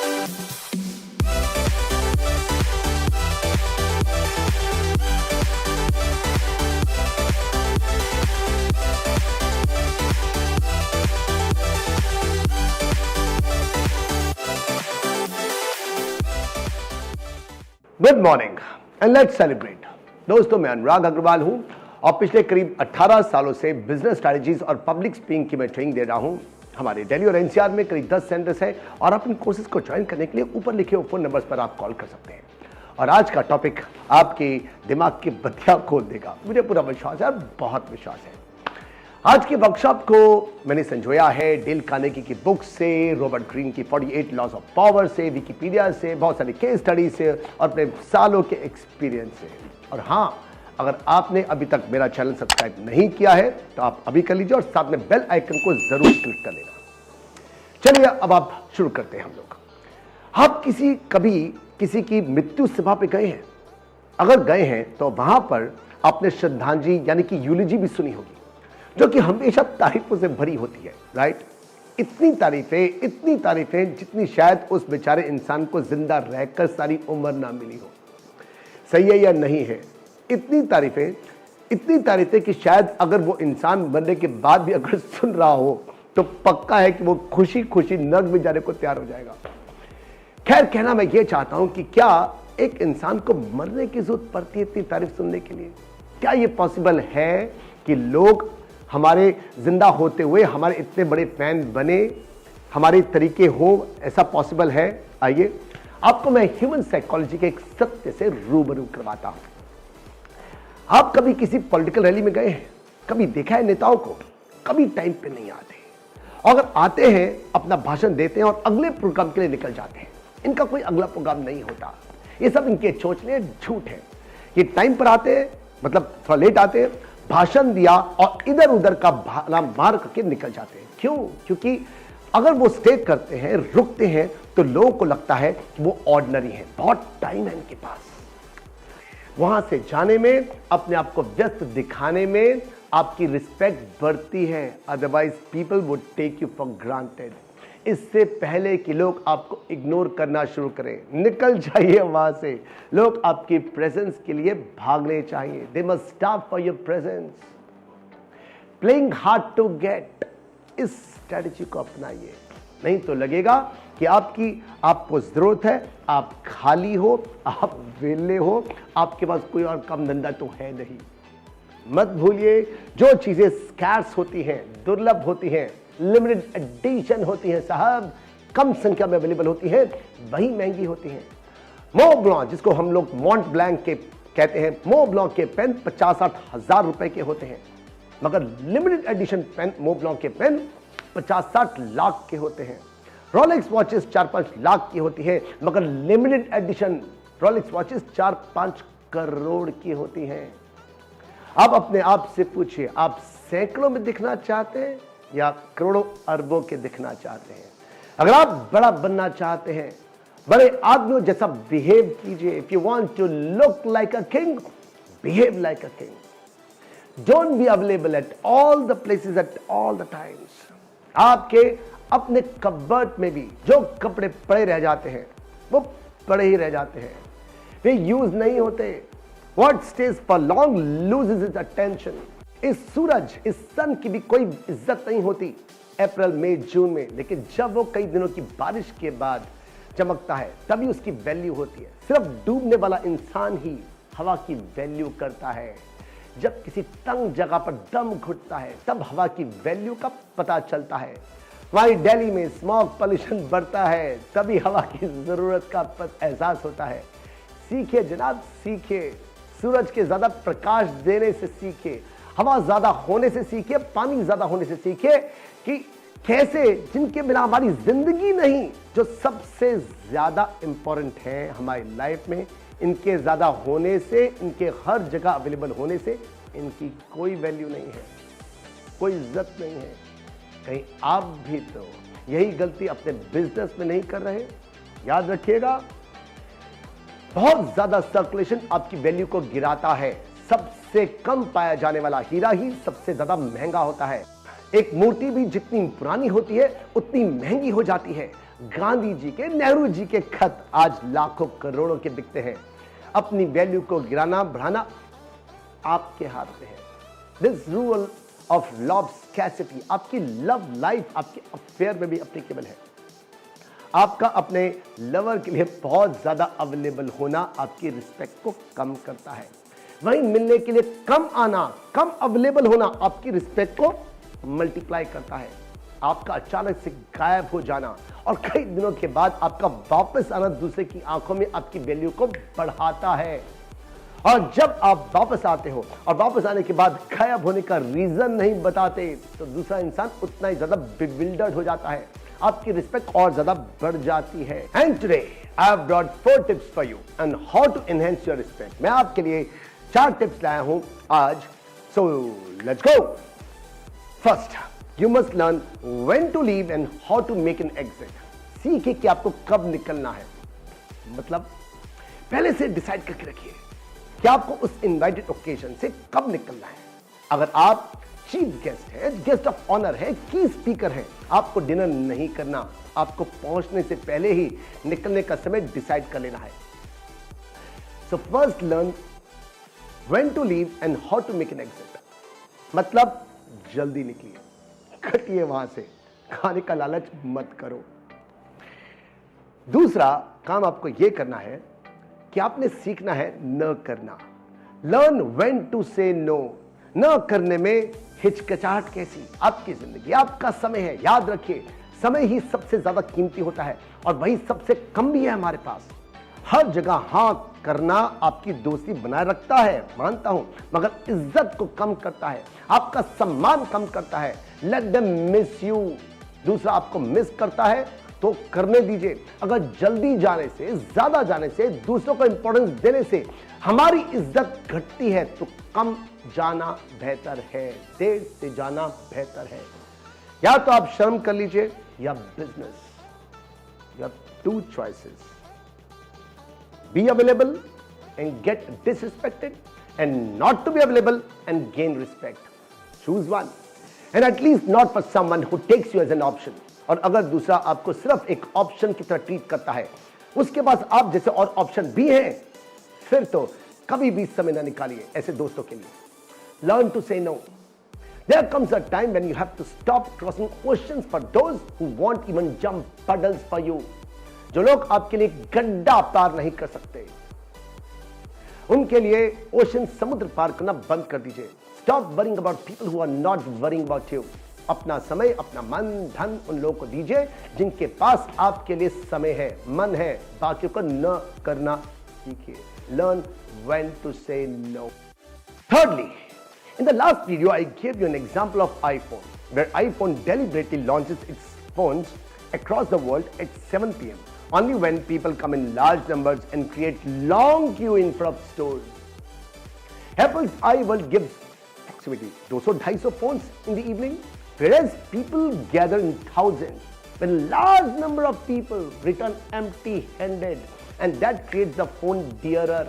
Good morning and let's celebrate. दोस्तों, मैं अनुराग अग्रवाल हूं और पिछले करीब 18 सालों से बिजनेस स्ट्रैटेजीज और पब्लिक स्पीकिंग की मैं ट्रेनिंग दे रहा हूं। हमारे दिल्ली और एनसीआर में करीब 10 सेंटर्स है और आप इन कोर्सेज को ज्वाइन करने के लिए ऊपर लिखे हुए फोन नंबर्स पर आप कॉल कर सकते हैं। और आज का टॉपिक आपके दिमाग की बत्तियां खोल देगा, मुझे पूरा विश्वास है, बहुत विश्वास है। आज की वर्कशॉप को मैंने संजोया है डेल कार्नेगी की बुक से, रॉबर्ट ग्रीन की 48 लॉज ऑफ पावर से, विकिपीडिया से, बहुत सारी केस स्टडी से और अपने सालों के एक्सपीरियंस से। और हाँ, अगर आपने अभी तक मेरा चैनल सब्सक्राइब नहीं किया है तो आप अभी कर लीजिए और साथ में बेल आइकन को जरूर क्लिक कर लेना। चलिए अब आप शुरू करते हैं। हम लोग आप कभी किसी की मृत्यु सभा पे गए हैं? अगर गए हैं तो वहां पर आपने श्रद्धांजलि यानी कि यूलोजी भी सुनी होगी, जो कि हमेशा तारीफों से भरी होती है, राइट? इतनी तारीफें जितनी शायद उस बेचारे इंसान को जिंदा रहकर सारी उम्र ना मिली हो। सही है या नहीं है? इतनी तारीफें कि शायद अगर वो इंसान मरने के बाद भी अगर सुन रहा हो तो पक्का है कि वो खुशी खुशी नर्क में जाने को तैयार हो जाएगा। खैर, कहना मैं ये चाहता हूं कि क्या एक इंसान को मरने की जरूरत पड़ती है इतनी तारीफ सुनने के लिए? क्या ये पॉसिबल है कि लोग हमारे जिंदा होते हुए हमारे इतने बड़े फैन बने, हमारे तरीके हो? ऐसा पॉसिबल है? आइए आपको मैं ह्यूमन साइकोलॉजी के एक सत्य से रूबरू करवाता हूं। आप कभी किसी पॉलिटिकल रैली में गए हैं? कभी देखा है नेताओं को? कभी टाइम पे नहीं आते, अगर आते हैं अपना भाषण देते हैं और अगले प्रोग्राम के लिए निकल जाते हैं। इनका कोई अगला प्रोग्राम नहीं होता। ये सब इनके चोचले झूठ है। ये टाइम पर आते हैं, मतलब थोड़ा लेट आते हैं, भाषण दिया और इधर उधर का भाला मार करके निकल जाते हैं। क्यों? क्योंकि अगर वो स्टे करते हैं, रुकते हैं, तो लोगों को लगता है कि वो ऑर्डिनरी है, बहुत टाइम है इनके पास। वहां से जाने में, अपने आप को व्यस्त दिखाने में आपकी रिस्पेक्ट बढ़ती है। Otherwise people would take you for granted. इससे पहले कि लोग आपको इग्नोर करना शुरू करें, निकल जाइए वहां से। लोग आपकी प्रेजेंस के लिए भागने चाहिए। They must stop for your presence. Playing hard to get, इस स्ट्रेटजी को अपनाइए, नहीं तो लगेगा कि आपको जरूरत है, आप खाली हो, आप वेले हो, आपके पास कोई और काम धंधा तो है नहीं। मत भूलिए, जो चीजें स्कैर्स होती हैं, दुर्लभ होती हैं, लिमिटेड एडिशन होती हैं साहब, कम संख्या में अवेलेबल होती हैं, वही महंगी होती हैं। मो ब्लॉन्क, जिसको हम लोग मॉन्ट ब्लैंक के कहते हैं, मो ब्लॉन्क के पेन 50-60 हजार रुपए के होते हैं, मगर लिमिटेड एडिशन पेन, मो ब्लॉन्क के पेन 50-60 लाख के होते हैं। रोलेक्स वॉचेस 4-5 लाख की होती है, मगर limited edition Rolex watches 4-5 crore की होती हैं। आप अपने आप से पूछिए, आप सैकड़ों में दिखना चाहते हैं या करोड़ों अरबों के दिखना चाहते हैं? अगर आप बड़ा बनना चाहते हैं, बड़े आदमियों जैसा बिहेव कीजिए। If you want to look like a king, behave like a king. Don't be available at all the places at all the times. आपके अपने कबर्ड में भी जो कपड़े पड़े रह जाते हैं, वो पड़े ही रह जाते हैं, वे यूज नहीं होते। What stays for long loses its attention। इस सूरज, इस सन की भी कोई इज्जत नहीं होती अप्रैल, मई, जून में, लेकिन जब वो कई दिनों की बारिश के बाद चमकता है तभी उसकी वैल्यू होती है। सिर्फ डूबने वाला इंसान ही हवा की वैल्यू करता है। जब किसी तंग जगह पर दम घुटता है तब हवा की वैल्यू का पता चलता है। वहीं दिल्ली में स्मॉग पॉल्यूशन बढ़ता है तभी हवा की जरूरत का एहसास होता है। सीखिए जनाब, सीखिए। सूरज के ज्यादा प्रकाश देने से सीखिए, हवा ज्यादा होने से सीखिए, पानी ज्यादा होने से सीखिए कि कैसे, जिनके बिना हमारी जिंदगी नहीं, जो सबसे ज्यादा इंपॉर्टेंट है हमारी लाइफ में, इनके ज्यादा होने से, इनके हर जगह अवेलेबल होने से इनकी कोई वैल्यू नहीं है, कोई इज्जत नहीं है। कहीं आप भी तो यही गलती अपने बिजनेस में नहीं कर रहे? याद रखिएगा, बहुत ज्यादा सर्कुलेशन आपकी वैल्यू को गिराता है। सबसे कम पाया जाने वाला हीरा ही सबसे ज्यादा महंगा होता है। एक मूर्ति भी जितनी पुरानी होती है उतनी महंगी हो जाती है। गांधी जी के, नेहरू जी के खत आज लाखों करोड़ों के बिकते हैं। अपनी वैल्यू को गिराना बढ़ाना आपके हाथ में है। This rule of love scarcity आपकी लव लाइफ, आपके अफेयर में भी एप्लीकेबल है। आपका अपने लवर के लिए बहुत ज्यादा अवेलेबल होना आपकी रिस्पेक्ट को कम करता है। वहीं मिलने के लिए कम आना, कम अवेलेबल होना आपकी रिस्पेक्ट को मल्टीप्लाई करता है। आपका अचानक से गायब हो जाना और कई दिनों के बाद आपका वापस आना दूसरे की आंखों में आपकी वैल्यू को बढ़ाता है। और जब आप वापस आते हो और वापस आने के बाद गायब होने का रीजन नहीं बताते तो दूसरा इंसान उतना ही ज्यादा बिविल्डर्ड हो जाता है, आपकी रिस्पेक्ट और ज्यादा बढ़ जाती है। And today I have brought 4 tips for you and how to enhance your respect. मैं आपके लिए 4 टिप्स लाया हूं आज। So let's go. First, you must learn when to leave and how to make an exit. सीखिए कि आपको कब निकलना है, मतलब पहले से डिसाइड करके रखिए कि आपको उस इनवाइटेड ओकेजन से कब निकलना है। अगर आप चीफ गेस्ट है, गेस्ट ऑफ ऑनर है, की स्पीकर है, आपको डिनर नहीं करना, आपको पहुंचने से पहले ही निकलने का समय डिसाइड कर लेना है। So first learn when to leave and how to make an exit, मतलब जल्दी निकलिए, कटिए वहां से, खाने का लालच मत करो। दूसरा काम आपको यह करना है कि आपने सीखना है न करना। Learn when to say no. न करने में हिचकिचाहट कैसी? आपकी जिंदगी, आपका समय है, याद रखिए समय ही सबसे ज्यादा कीमती होता है और वही सबसे कम भी है हमारे पास। हर जगह हां करना आपकी दोस्ती बनाए रखता है, मानता हूं, मगर इज्जत को कम करता है, आपका सम्मान कम करता है। Let them miss you. दूसरा आपको मिस करता है तो करने दीजिए। अगर जल्दी जाने से, ज्यादा जाने से, दूसरों को इंपॉर्टेंस देने से हमारी इज्जत घटती है तो कम जाना बेहतर है, देर से जाना बेहतर है। या तो आप शर्म कर लीजिए या business. You have 2 choices. Be available and get disrespected, and not to be available and gain respect. Choose one, and at least not for someone who takes you as an option. और अगर दूसरा आपको सिर्फ एक option की तरह treat करता है, उसके पास आप जैसे और ऑप्शन भी हैं, फिर तो कभी भी समय ना निकालिए ऐसे दोस्तों के लिए। Learn to say no. There comes a time when you have to stop crossing oceans for those who won't even jump puddles for you. जो लोग आपके लिए गड्ढा पार नहीं कर सकते, उनके लिए ओशन, समुद्र पार करना बंद कर दीजिए। Stop worrying about people who are not worrying about you. अपना समय, अपना मन, धन उन लोगों को दीजिए जिनके पास आपके लिए समय है, मन है। बाकियों को न करना सीखिए। Learn when to say no. Thirdly, in the last video, I gave you an example of iPhone, where iPhone deliberately launches its phones across the world at 7 p.m. only when people come in large numbers and create long queue in front of stores. Apple's iWorld gives approximately 200-250 phones in the evening, whereas people gather in thousands. When large number of people return empty-handed, and that creates the phone dearer.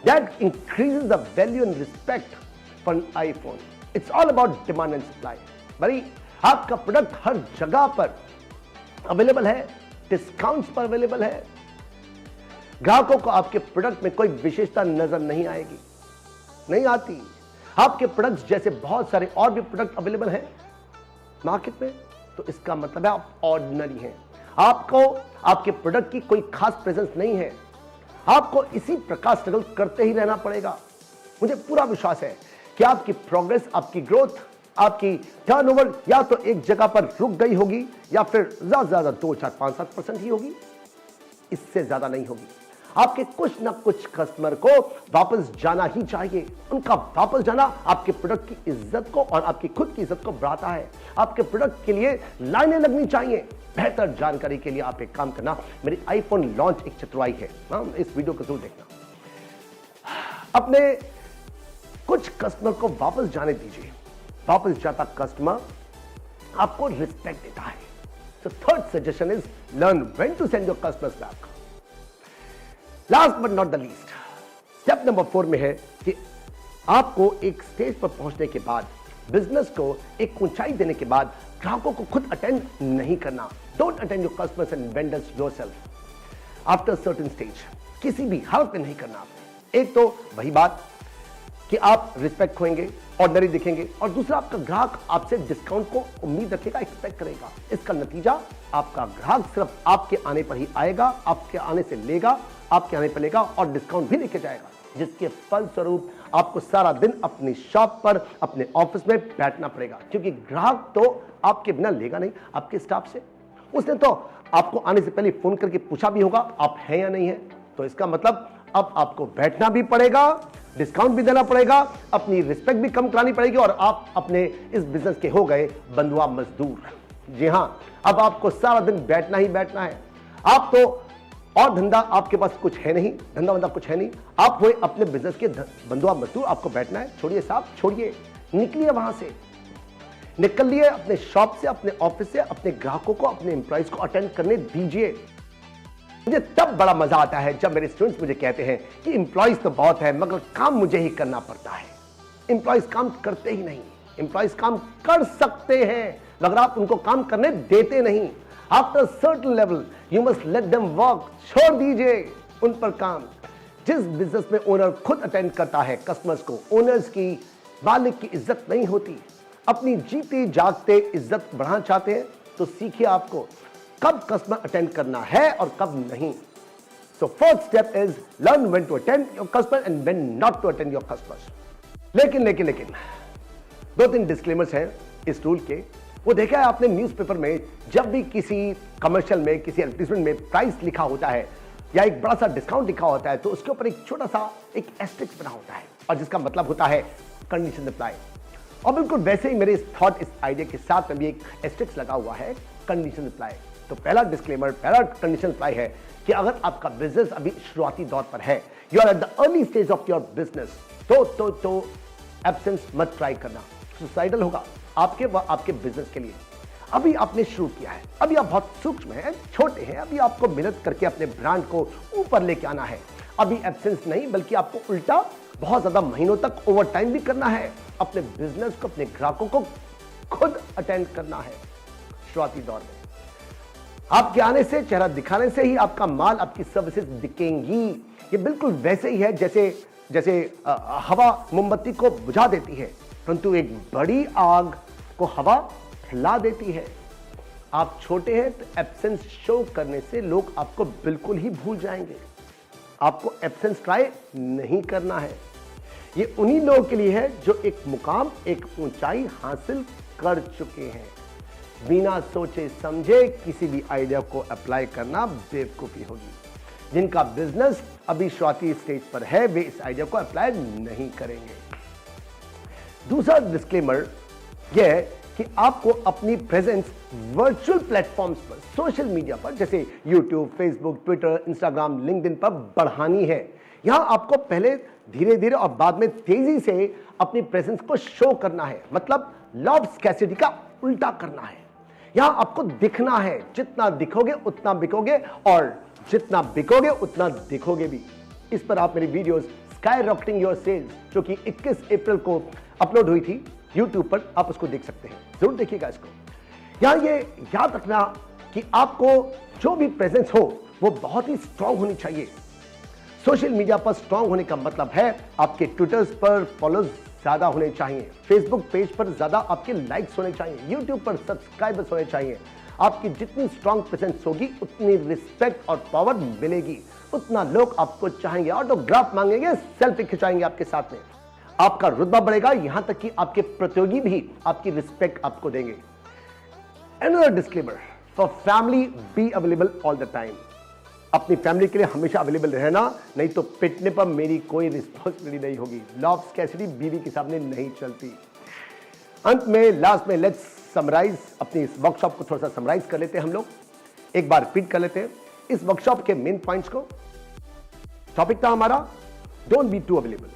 That increases the value and respect for an iPhone. It's all about demand and supply. भाई आपका product हर जगह पर available है, discounts पर available है, ग्राहकों को आपके प्रोडक्ट में कोई विशेषता नजर नहीं आएगी, नहीं आती। आपके प्रोडक्ट्स जैसे बहुत सारे और भी प्रोडक्ट अवेलेबल हैं मार्केट में, तो इसका मतलब है आप ऑर्डिनरी हैं, आपको आपके प्रोडक्ट की कोई खास प्रेजेंस नहीं है, आपको इसी प्रकार स्ट्रगल करते ही रहना पड़ेगा। मुझे पूरा विश्वास है कि आपकी प्रोग्रेस, आपकी ग्रोथ, आपकी टर्नओवर या तो एक जगह पर रुक गई होगी या फिर ज्यादा से ज्यादा 2, 4, 5, 7% ही होगी, इससे ज्यादा नहीं होगी। आपके कुछ ना कुछ कस्टमर को वापस जाना ही चाहिए। उनका वापस जाना आपके प्रोडक्ट की इज्जत को और आपकी खुद की इज्जत को बढ़ाता है। आपके प्रोडक्ट के लिए लाइनें लगनी चाहिए। बेहतर जानकारी के लिए आप एक काम करना, मेरी आईफोन लॉन्च एक चतुराई है, इस वीडियो को जरूर देखना। अपने कुछ कस्टमर को वापस जाने दीजिए। वापस जाता कस्टमर आपको रिस्पेक्ट देता है। So third suggestion is learn when to send your customers back. Last but not the least, step number 4 में है कि आपको एक स्टेज पर पहुंचने के बाद, बिजनेस को एक ऊंचाई देने के बाद ग्राहकों को खुद अटेंड नहीं करना, don't attend your customers and vendors yourself after certain stage. किसी भी हालत में नहीं करना आपने। एक तो वही बात कि आप रिस्पेक्ट खोएंगे, ऑर्डिनरी दिखेंगे, और दूसरा आपका ग्राहक आपसे डिस्काउंट को उम्मीद रखेगा, एक्सपेक्ट करेगा। इसका नतीजा आपका ग्राहक सिर्फ आपके आने पर ही आएगा, आपके आने से लेगा, आपके आने पर लेगा और डिस्काउंट भी लेके जाएगा, जिसके फलस्वरूप आपको सारा दिन अपनी शॉप पर, अपने ऑफिस में बैठना पड़ेगा, क्योंकि ग्राहक तो आपके बिना लेगा नहीं, आपके स्टाफ से। उसने तो आपको आने से पहले फोन करके पूछा भी होगा आप हैं या नहीं है। तो इसका मतलब अब आपको बैठना भी पड़ेगा, डिस्काउंट भी देना पड़ेगा, अपनी रिस्पेक्ट भी कम करानी पड़ेगी, और आप अपने इस बिजनेस के हो गए बंधुआ मजदूर। जी हां, अब आपको सारा दिन बैठना ही बैठना है। आप तो और धंधा आपके पास कुछ है नहीं, धंधा वंधा कुछ है नहीं, आप हुए अपने बिजनेस के बंधुआ मजदूर। आपको बैठना है। छोड़िए साहब, छोड़िए, निकलिए वहां से, निकलिए अपने शॉप से, अपने ऑफिस से, अपने ग्राहकों को, अपने एम्प्लॉइज को अटेंड करने दीजिए। मुझे तब बड़ा मजा आता है जब मेरे स्टूडेंट्स मुझे कहते हैं कि एम्प्लॉइज तो बहुत है मगर काम मुझे ही करना पड़ता है। एम्प्लॉइज काम करते ही नहीं। एम्प्लॉइज काम कर सकते हैं मगर आप उनको काम करने देते नहीं। After certain level you must let them work. छोड़ दीजिए उन पर काम। जिस बिजनेस में ओनर खुद अटेंड करता है कस्टमर्स को, ओनर्स की, मालिक की इज्जत नहीं होती। अपनी जीते जागते इज्जत बढ़ाना चाहते हैं तो सीखिए आपको कब कस्टमर अटेंड करना है और कब नहीं। So first step is learn when to attend your customer and when not to attend your customers. लेकिन दो तीन डिस्क्लेमर्स हैं इस रूल के। वो देखा है आपने न्यूज़पेपर में, जब भी किसी कमर्शियल में, किसी एडवर्टाइजमेंट में प्राइस लिखा होता है या एक बड़ा सा डिस्काउंट लिखा होता है तो उसके ऊपर एक छोटा सा एक एस्टेरिस्क बना होता है और जिसका मतलब होता है कंडीशन अप्लाई। और बिल्कुल वैसे ही मेरे इस थॉट, इस आइडिया के साथ में भी एक एस्टेरिस्क लगा हुआ है, कंडीशन अप्लाई। तो पहला डिस्क्लेमर, पहला कंडीशन अप्लाई है कि अगर आपका बिजनेस अभी शुरुआती दौर पर है, you are at the early stage of your business, तो एब्सेंस मत ट्राई करना, सुसाइडल होगा आपके व आपके बिजनेस के लिए। अभी आपने शुरू किया है, अभी आप बहुत सूक्ष्म हैं, छोटे हैं, अभी आपको मेहनत करके अपने ब्रांड को ऊपर लेके आना है। अभी एब्सेंस नहीं बल्कि आपको उल्टा बहुत ज्यादा महीनों तक ओवर टाइम भी करना है। अपने बिजनेस को, अपने ग्राहकों को खुद अटेंड करना है। शुरुआती दौर में आपके आने से, चेहरा दिखाने से ही आपका माल, आपकी सर्विसेज दिखेंगी। ये बिल्कुल वैसे ही है जैसे हवा मोमबत्ती को बुझा देती है परंतु एक बड़ी आग को हवा फैला देती है। आप छोटे हैं तो एब्सेंस शो करने से लोग आपको बिल्कुल ही भूल जाएंगे। आपको एब्सेंस ट्राई नहीं करना है। ये उन्हीं लोगों के लिए है जो एक मुकाम, एक ऊंचाई हासिल कर चुके हैं। बिना सोचे समझे किसी भी आइडिया को अप्लाई करना बेवकूफी होगी। जिनका बिजनेस अभी शुरुआती स्टेज पर है वे इस आइडिया को अप्लाई नहीं करेंगे। दूसरा डिस्क्लेमर यह है कि आपको अपनी प्रेजेंस वर्चुअल प्लेटफॉर्म्स पर, सोशल मीडिया पर जैसे YouTube, Facebook, Twitter, Instagram, LinkedIn पर बढ़ानी है। यहां आपको पहले धीरे धीरे और बाद में तेजी से अपनी प्रेजेंस को शो करना है। मतलब लॉ ऑफ स्कैर्सिटी का उल्टा करना है। यहां आपको दिखना है। जितना दिखोगे उतना बिकोगे और जितना बिकोगे उतना दिखोगे भी। इस पर आप मेरी videos skyrocketing your sales, जो कि 21 अप्रैल को अपलोड हुई थी YouTube पर, आप उसको देख सकते हैं। जरूर देखिएगा इसको। यहां ये याद रखना कि आपको जो भी प्रेजेंस हो वो बहुत ही स्ट्रांग होनी चाहिए। सोशल मीडिया पर स्ट्रांग होने का मतलब है आपके ट्विटर्स पर फॉलोअर्स ज्यादा होने चाहिए, फेसबुक पेज पर ज्यादा आपके लाइक्स होने चाहिए, यूट्यूब पर सब्सक्राइबर्स होने चाहिए। आपकी जितनी स्ट्रांग प्रेजेंस होगी उतनी रिस्पेक्ट और पावर मिलेगी, उतना लोग आपको चाहेंगे, ऑटोग्राफ मांगेंगे, सेल्फी खिंचाएंगे आपके साथ में। आपका रुतबा बढ़ेगा, यहां तक कि आपके प्रतियोगी भी आपकी रिस्पेक्ट आपको देंगे। Another disclaimer, for family be available all the time. अपनी फैमिली के लिए हमेशा अवेलेबल रहना, नहीं तो पिटने पर मेरी कोई रिस्पॉन्सिबिलिटी नहीं होगी। लॉ ऑफ स्कैर्सिटी बीवी के सामने नहीं चलती। अंत में, लास्ट में, लेट्स समराइज अपनी इस वर्कशॉप को थोड़ा सा समराइज कर लेते हैं हम लोग। एक बार रिपीट कर लेते हैं इस वर्कशॉप के मेन पॉइंट्स को। टॉपिक था हमारा डोंट बी टू अवेलेबल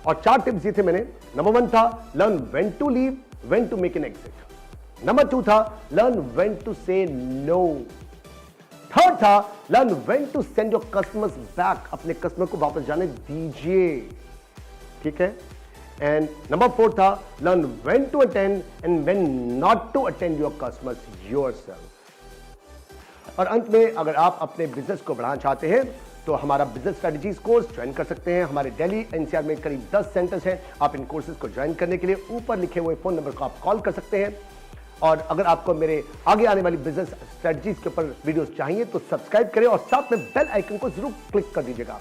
और 4 टिप्स दिए थे मैंने। नंबर 1 था learn when to leave, when to make an exit. Number 2 था learn when to say no. Third था learn when to send your customers back, अपने कस्टमर को वापस जाने दीजिए। ठीक है। एंड नंबर 4 था learn when to attend and when not to attend your customers yourself. और अंत में अगर आप अपने बिजनेस को बढ़ाना चाहते हैं तो हमारा बिजनेस स्ट्रेटजीज कोर्स ज्वाइन कर सकते हैं। हमारे दिल्ली एनसीआर में करीब 10 सेंटर्स हैं। आप इन कोर्सेज को ज्वाइन करने के लिए ऊपर लिखे हुए फोन नंबर को आप कॉल कर सकते हैं। और अगर आपको मेरे आगे आने वाली बिजनेस स्ट्रेटजीज के ऊपर वीडियोस चाहिए तो सब्सक्राइब करें और साथ में बेल आइकन को जरूर क्लिक कर दीजिएगा।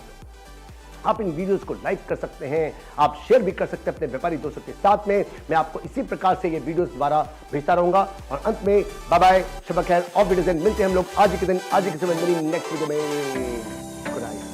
आप इन वीडियोस को लाइक कर सकते हैं, आप शेयर भी कर सकते हैं अपने व्यापारी दोस्तों के साथ में। मैं आपको इसी प्रकार से ये वीडियोस द्वारा भेजता रहूंगा। और अंत में बाय बाय, शब खैर, ऑफ विडियोस, मिलते हैं हम लोग आज के दिन आज के समय मेरी नेक्स्ट वीडियो में। Good night.